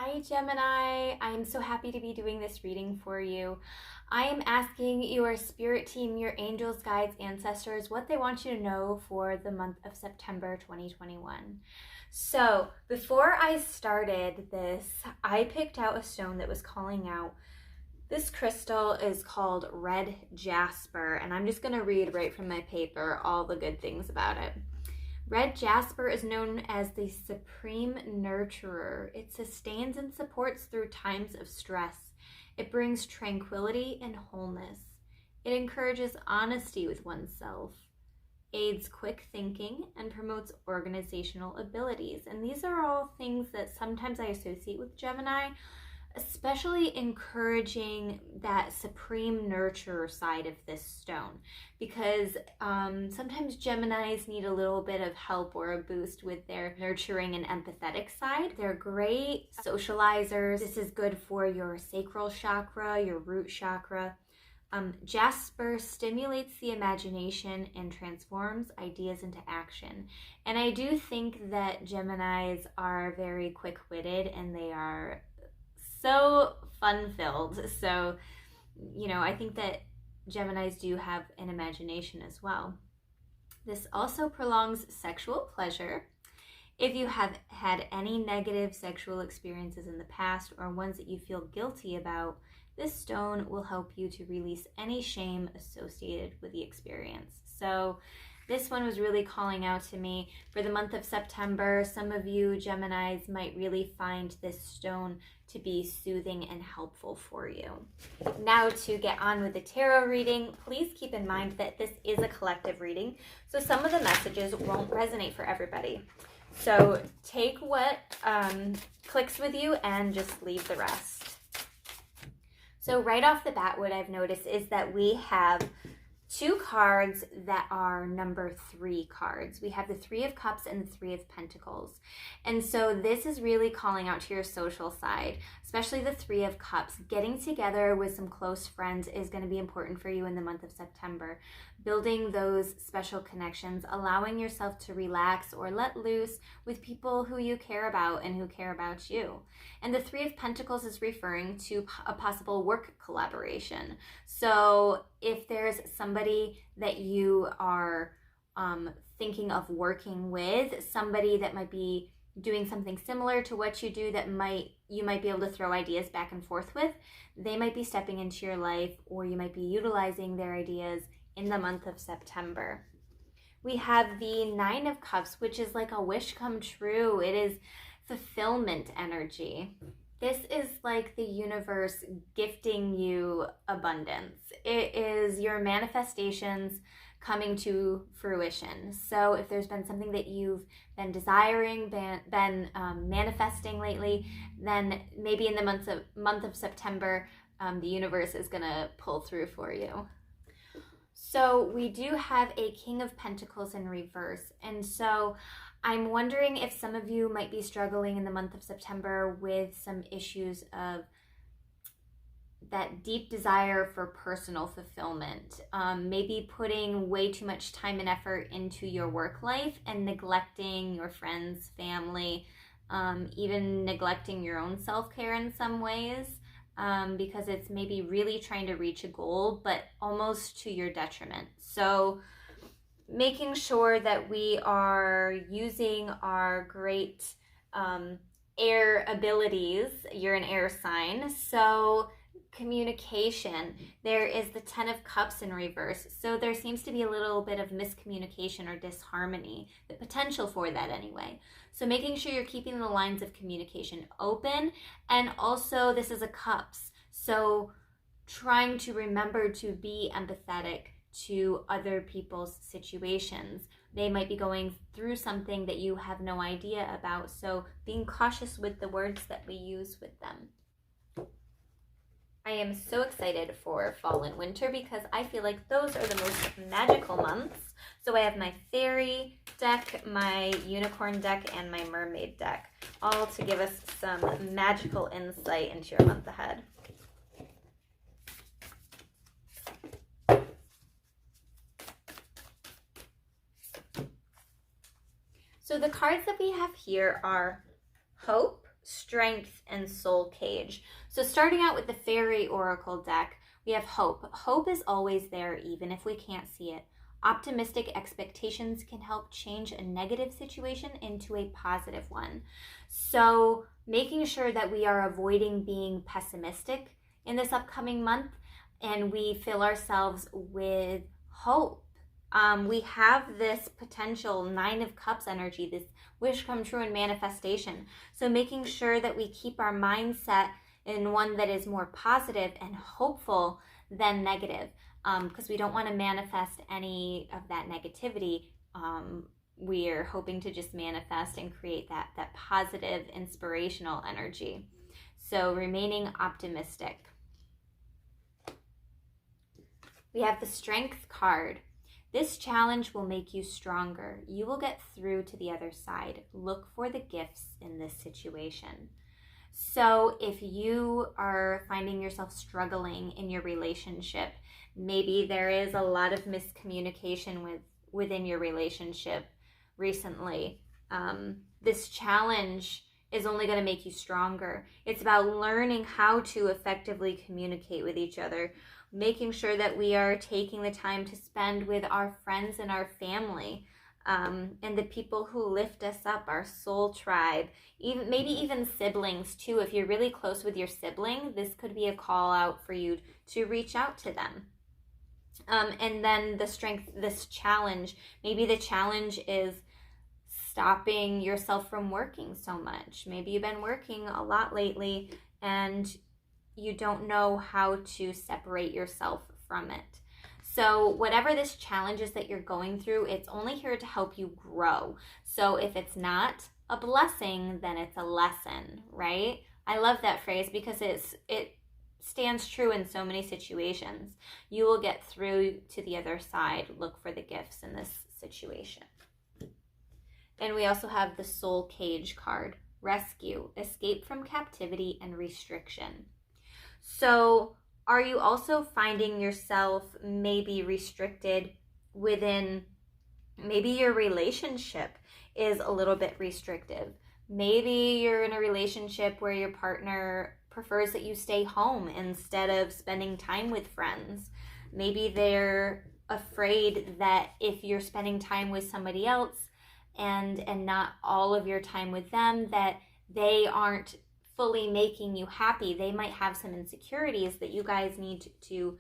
Hi Gemini, I'm so happy to be doing this reading for you. I am asking your spirit team, your angels, guides, ancestors, what they want you to know for the month of September 2021. So before I started this, I picked out a stone that was calling out. This crystal is called red jasper, and I'm just going to read right from my paper all the good things about it. Red jasper is known as the supreme nurturer. It sustains and supports through times of stress. It brings tranquility and wholeness. It encourages honesty with oneself, aids quick thinking, and promotes organizational abilities. And these are all things that sometimes I associate with Gemini, especially encouraging that supreme nurturer side of this stone, because sometimes Geminis need a little bit of help or a boost with their nurturing and empathetic side. They're great socializers. This is good for your sacral chakra, your root chakra. Jasper stimulates the imagination and transforms ideas into action. And I do think that Geminis are very quick-witted, and they are so fun-filled. So, I think that Geminis do have an imagination as well. This also prolongs sexual pleasure. If you have had any negative sexual experiences in the past or ones that you feel guilty about, this stone will help you to release any shame associated with the experience. So this one was really calling out to me for the month of September. Some of you Geminis might really find this stone to be soothing and helpful for you. Now to get on with the tarot reading, please keep in mind that this is a collective reading, so some of the messages won't resonate for everybody. So take what clicks with you and just leave the rest. So right off the bat, what I've noticed is that we have two cards that are number 3 cards. We have the 3 of Cups and the 3 of Pentacles. And so this is really calling out to your social side, especially the 3 of Cups. Getting together with some close friends is going to be important for you in the month of September. Building those special connections, allowing yourself to relax or let loose with people who you care about and who care about you. And the 3 of Pentacles is referring to a possible work collaboration. So if there's somebody that you are thinking of working with, somebody that might be doing something similar to what you do that you might be able to throw ideas back and forth with, they might be stepping into your life, or you might be utilizing their ideas in the month of September. We have the 9 of Cups, which is like a wish come true. It is fulfillment energy. This is like the universe gifting you abundance. It is your manifestations coming to fruition. So if there's been something that you've been desiring, been manifesting lately, then maybe in the month of September, the universe is going to pull through for you. So we do have a King of Pentacles in reverse. And so I'm wondering if some of you might be struggling in the month of September with some issues of that deep desire for personal fulfillment. Maybe putting way too much time and effort into your work life and neglecting your friends, family, even neglecting your own self-care in some ways. Because it's maybe really trying to reach a goal, but almost to your detriment. So making sure that we are using our great air abilities. You're an air sign, so communication. There is the 10 of Cups in reverse, so there seems to be a little bit of miscommunication or disharmony, the potential for that anyway. So making sure you're keeping the lines of communication open, and also this is a Cups, so trying to remember to be empathetic to other people's situations. They might be going through something that you have no idea about, so being cautious with the words that we use with them. I am so excited for fall and winter because I feel like those are the most magical months. So I have my fairy deck, my unicorn deck, and my mermaid deck, all to give us some magical insight into your month ahead. So the cards that we have here are Hope, Strength, and Soul Cage. So starting out with the Fairy Oracle deck, we have hope. Hope is always there even if we can't see it. Optimistic expectations can help change a negative situation into a positive one. So making sure that we are avoiding being pessimistic in this upcoming month, and we fill ourselves with hope. We have this potential 9 of Cups energy, this wish come true and manifestation. So making sure that we keep our mindset in one that is more positive and hopeful than negative, because we don't want to manifest any of that negativity. We're hoping to just manifest and create that positive, inspirational energy. So remaining optimistic. We have the Strength card. This challenge will make you stronger. You will get through to the other side. Look for the gifts in this situation. So if you are finding yourself struggling in your relationship, maybe there is a lot of miscommunication within your relationship recently, this challenge is only going to make you stronger. It's about learning how to effectively communicate with each other, making sure that we are taking the time to spend with our friends and our family, and the people who lift us up, our soul tribe, maybe even siblings too. If you're really close with your sibling, this could be a call out for you to reach out to them. And then the strength, this challenge, maybe the challenge is stopping yourself from working so much. Maybe you've been working a lot lately and you don't know how to separate yourself from it. So whatever this challenge is that you're going through, it's only here to help you grow. So if it's not a blessing, then it's a lesson, right? I love that phrase because it stands true in so many situations. You will get through to the other side. Look for the gifts in this situation. And we also have the Soul Cage card. Rescue, escape from captivity and restriction. So are you also finding yourself maybe restricted within, maybe your relationship is a little bit restrictive. Maybe you're in a relationship where your partner prefers that you stay home instead of spending time with friends. Maybe they're afraid that if you're spending time with somebody else and not all of your time with them, that they aren't fully making you happy. They might have some insecurities that you guys need to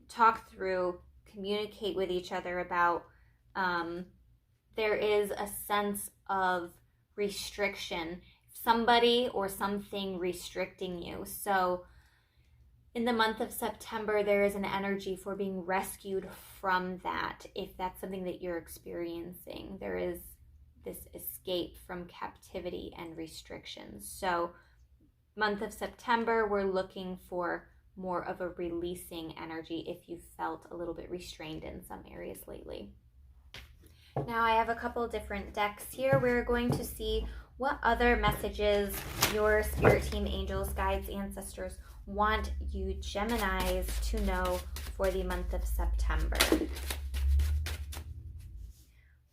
talk through, communicate with each other about. There is a sense of restriction, somebody or something restricting you. So in the month of September, there is an energy for being rescued from that. If that's something that you're experiencing, there is this escape from captivity and restrictions. So month of September, we're looking for more of a releasing energy if you felt a little bit restrained in some areas lately. Now I have a couple different decks here. We're going to see what other messages your spirit team, angels, guides, ancestors want you Geminis to know for the month of September.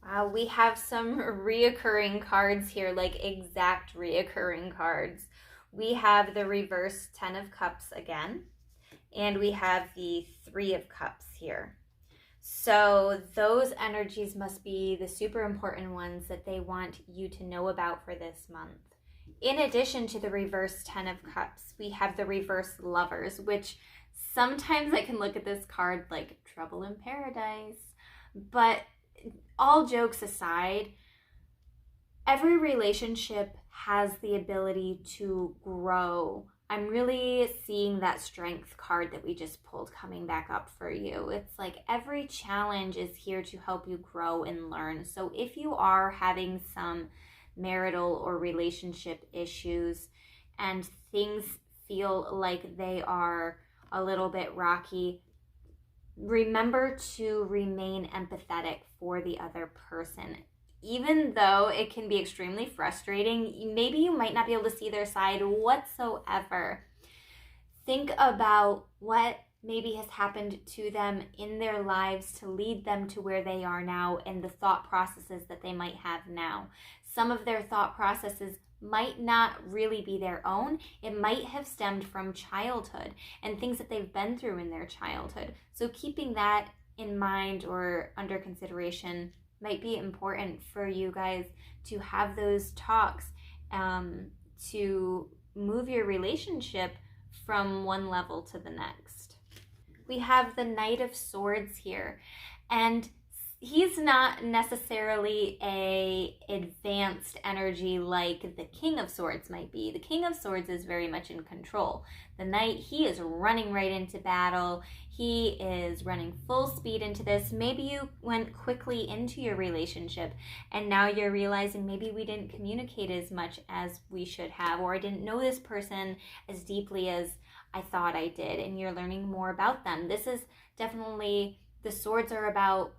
Wow, we have some reoccurring cards here, like exact reoccurring cards. We have the reverse 10 of Cups again, and we have the 3 of Cups here. So those energies must be the super important ones that they want you to know about for this month. In addition to the reverse 10 of Cups, we have the reverse Lovers, which sometimes I can look at this card like trouble in paradise. But all jokes aside, every relationship has the ability to grow. I'm really seeing that Strength card that we just pulled coming back up for you. It's like every challenge is here to help you grow and learn. So if you are having some marital or relationship issues and things feel like they are a little bit rocky, remember to remain empathetic for the other person. Even though it can be extremely frustrating, maybe you might not be able to see their side whatsoever. Think about what maybe has happened to them in their lives to lead them to where they are now and the thought processes that they might have now. Some of their thought processes might not really be their own. It might have stemmed from childhood and things that they've been through in their childhood. So keeping that in mind or under consideration might be important for you guys to have those talks to move your relationship from one level to the next. We have the Knight of Swords here, and he's not necessarily a advanced energy like the King of Swords might be. The King of Swords is very much in control. The Knight, he is running right into battle. He is running full speed into this. Maybe you went quickly into your relationship and now you're realizing maybe we didn't communicate as much as we should have, or I didn't know this person as deeply as I thought I did, and you're learning more about them. This is definitely, the swords are about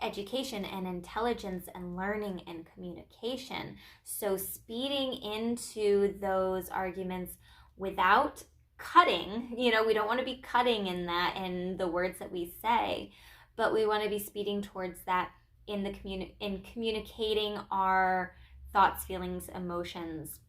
education and intelligence and learning and communication. So speeding into those arguments without cutting, we don't want to be cutting in the words that we say, but we want to be speeding towards that in communicating our thoughts, feelings, emotions,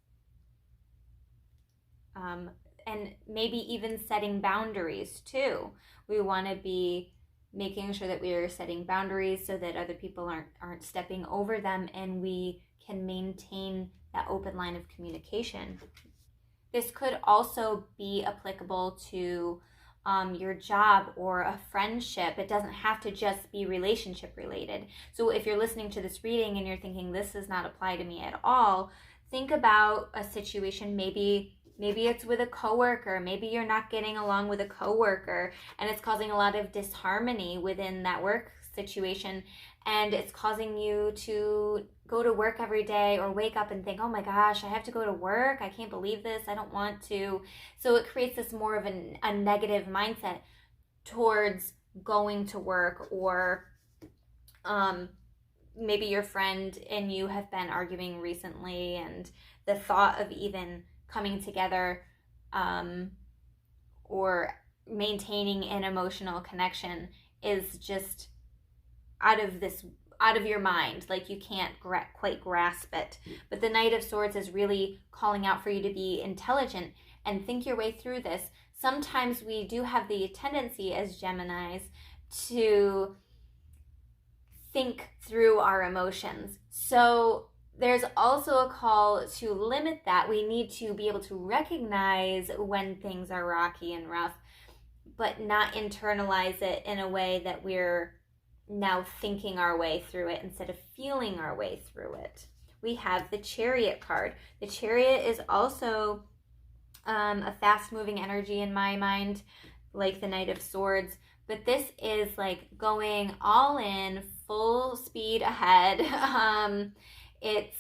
and maybe even setting boundaries too. We want to be making sure that we are setting boundaries so that other people aren't stepping over them, and we can maintain that open line of communication. This could also be applicable to your job or a friendship. It doesn't have to just be relationship related. So if you're listening to this reading and you're thinking this does not apply to me at all, think about a situation. Maybe it's with a coworker. Maybe you're not getting along with a coworker and it's causing a lot of disharmony within that work situation, and it's causing you to go to work every day or wake up and think, oh my gosh, I have to go to work. I can't believe this. I don't want to. So it creates this more of a negative mindset towards going to work, or maybe your friend and you have been arguing recently, and the thought of even coming together or maintaining an emotional connection is just out of your mind. Like you can't quite grasp it. But the Knight of Swords is really calling out for you to be intelligent and think your way through this. Sometimes we do have the tendency as Geminis to think through our emotions. So there's also a call to limit that. We need to be able to recognize when things are rocky and rough, but not internalize it in a way that we're now thinking our way through it instead of feeling our way through it. We have the Chariot card. The Chariot is also a fast-moving energy in my mind, like the Knight of Swords, but this is like going all in, full speed ahead. It's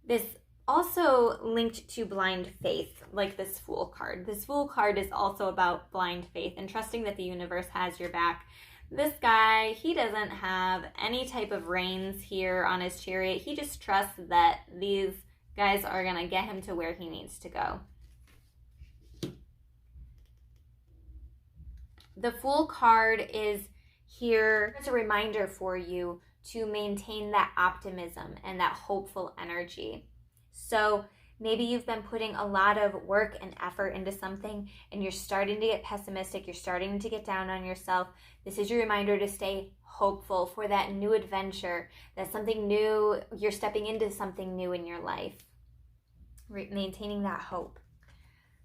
this also linked to blind faith, like this Fool card. This Fool card is also about blind faith and trusting that the universe has your back. This guy, he doesn't have any type of reins here on his chariot. He just trusts that these guys are going to get him to where he needs to go. The Fool card is here as a reminder for you to maintain that optimism and that hopeful energy. So maybe you've been putting a lot of work and effort into something and you're starting to get pessimistic, you're starting to get down on yourself. This is your reminder to stay hopeful for that new adventure, that something new, you're stepping into something new in your life. Maintaining that hope.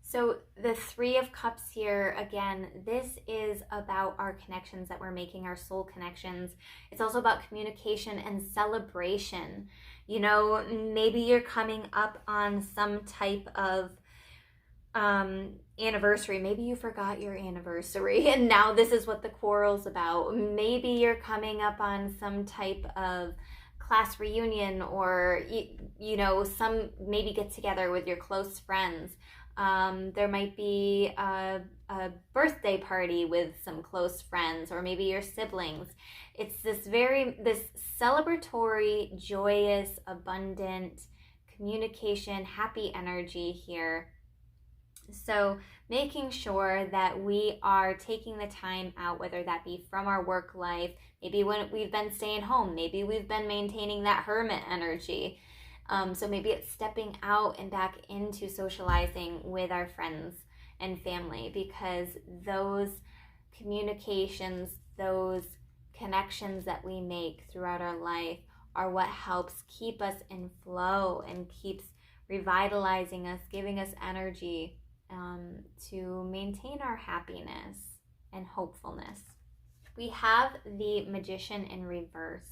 So the Three of Cups here, again, this is about our connections that we're making, our soul connections. It's also about communication and celebration. You know, maybe you're coming up on some type of anniversary. Maybe you forgot your anniversary and now this is what the quarrel's about. Maybe you're coming up on some type of class reunion, or you know, some maybe get together with your close friends. There might be a birthday party with some close friends, or maybe your siblings. It's this celebratory, joyous, abundant communication, happy energy here. So making sure that we are taking the time out, whether that be from our work life, maybe when we've been staying home, maybe we've been maintaining that hermit energy. So maybe it's stepping out and back into socializing with our friends and family, because those communications, those connections that we make throughout our life are what helps keep us in flow and keeps revitalizing us, giving us energy to maintain our happiness and hopefulness. We have the Magician in reverse,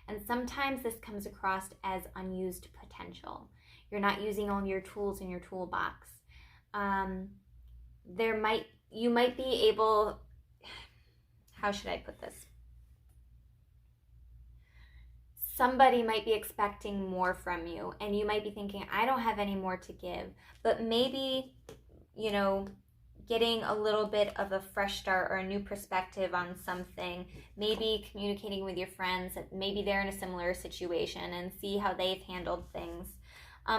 and sometimes this comes across as unused potential. You're not using all your tools in your toolbox. You might be able, how should I put this? Somebody might be expecting more from you, and you might be thinking, I don't have any more to give. But maybe, getting a little bit of a fresh start or a new perspective on something, maybe communicating with your friends that maybe they're in a similar situation and see how they've handled things.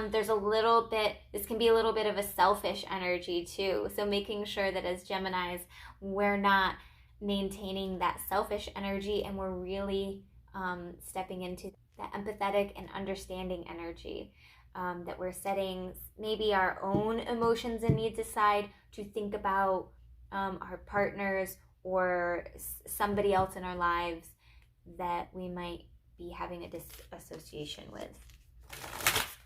This can be a little bit of a selfish energy too. So making sure that as Geminis, we're not maintaining that selfish energy, and we're really stepping into that empathetic and understanding energy, that we're setting maybe our own emotions and needs aside to think about our partners or somebody else in our lives that we might be having a disassociation with.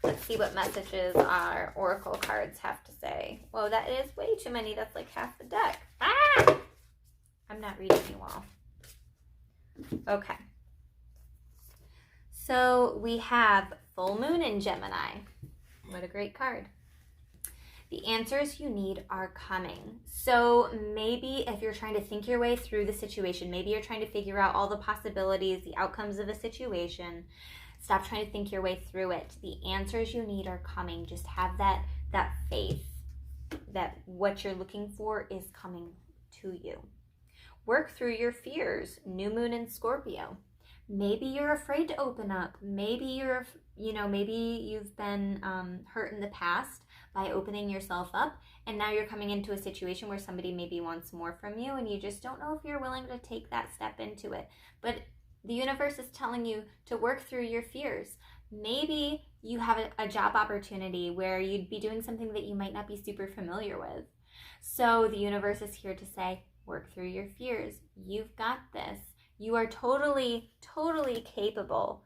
Let's see what messages our oracle cards have to say. Whoa, that is way too many. That's like half the deck. I'm not reading you all. Okay. So we have full moon in Gemini. What a great card. The answers you need are coming. So maybe if you're trying to think your way through the situation, maybe you're trying to figure out all the possibilities, the outcomes of a situation, stop trying to think your way through it. The answers you need are coming. Just have that faith that what you're looking for is coming to you. Work through your fears. New moon in Scorpio. Maybe you're afraid to open up. Maybe you've been hurt in the past by opening yourself up, and now you're coming into a situation where somebody maybe wants more from you, and you just don't know if you're willing to take that step into it. But the universe is telling you to work through your fears. Maybe you have a job opportunity where you'd be doing something that you might not be super familiar with. So the universe is here to say, work through your fears. You've got this. You are totally, totally capable.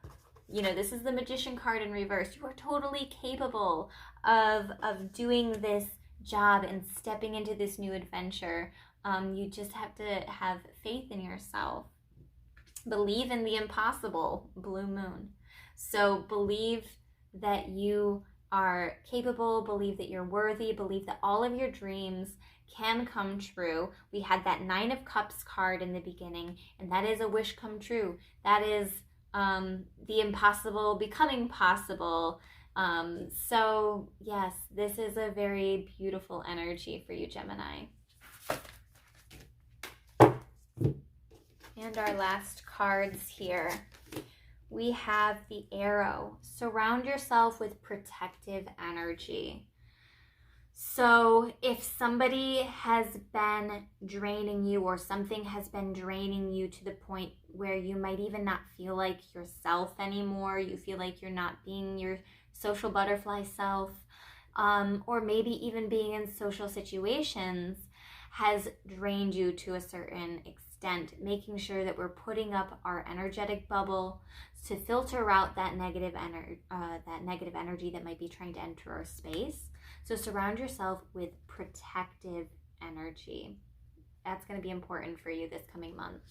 This is the Magician card in reverse. You are totally capable of doing this job and stepping into this new adventure. You just have to have faith in yourself. Believe in the impossible, blue moon. So believe that you are capable, believe that you're worthy, believe that all of your dreams can come true. We had that 9 of Cups card in the beginning, and that is a wish come true. That is the impossible becoming possible. So yes, this is a very beautiful energy for you, Gemini. And our last cards here. We have the Arrow. Surround yourself with protective energy. So if somebody has been draining you, or something has been draining you to the point where you might even not feel like yourself anymore, you feel like you're not being your social butterfly self, or maybe even being in social situations has drained you to a certain extent, making sure that we're putting up our energetic bubble to filter out that negative energy that might be trying to enter our space. So surround yourself with protective energy. That's going to be important for you this coming month.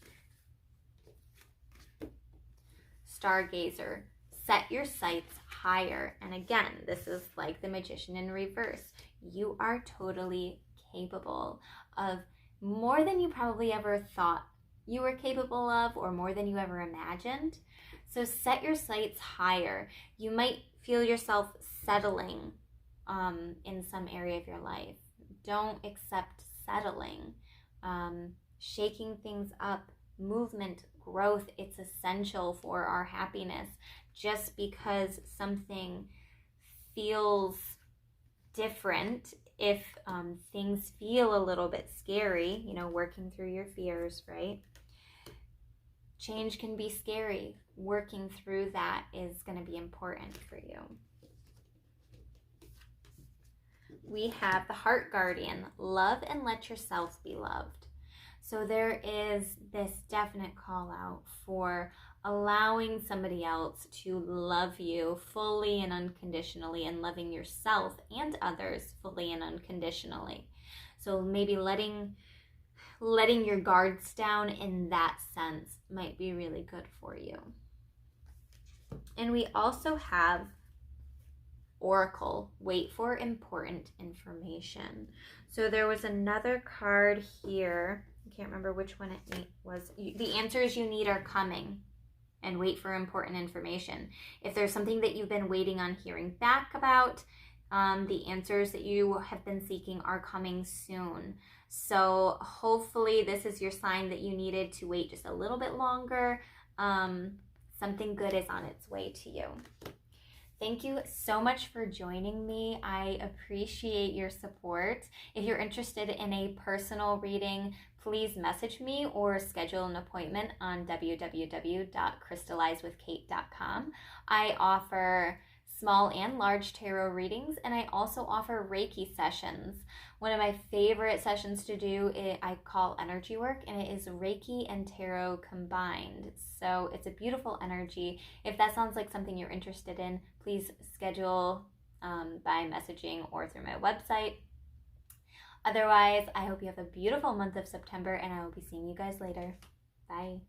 Stargazer. Set your sights higher. And again, this is like the Magician in reverse. You are totally capable of more than you probably ever thought you were capable of, or more than you ever imagined. So set your sights higher. You might feel yourself settling in some area of your life. Don't accept settling. Shaking things up, movement, growth, it's essential for our happiness. Just because something feels different, if things feel a little bit scary, working through your fears, right? Change can be scary. Working through that is going to be important for you. we have the Heart Guardian, love and let yourself be loved. So there is this definite call out for allowing somebody else to love you fully and unconditionally, and loving yourself and others fully and unconditionally. So maybe letting your guards down in that sense might be really good for you. And we also have Oracle, wait for important information. So there was another card here. I can't remember which one it was. The answers you need are coming, and wait for important information. If there's something that you've been waiting on hearing back about, the answers that you have been seeking are coming soon. So hopefully this is your sign that you needed to wait just a little bit longer. Something good is on its way to you. Thank you so much for joining me. I appreciate your support. If you're interested in a personal reading, please message me or schedule an appointment on www.crystallizewithkate.com. I offer small and large tarot readings, and I also offer Reiki sessions. One of my favorite sessions to do, I call energy work, and it is Reiki and tarot combined. So it's a beautiful energy. If that sounds like something you're interested in, please schedule by messaging or through my website. Otherwise, I hope you have a beautiful month of September, and I will be seeing you guys later. Bye.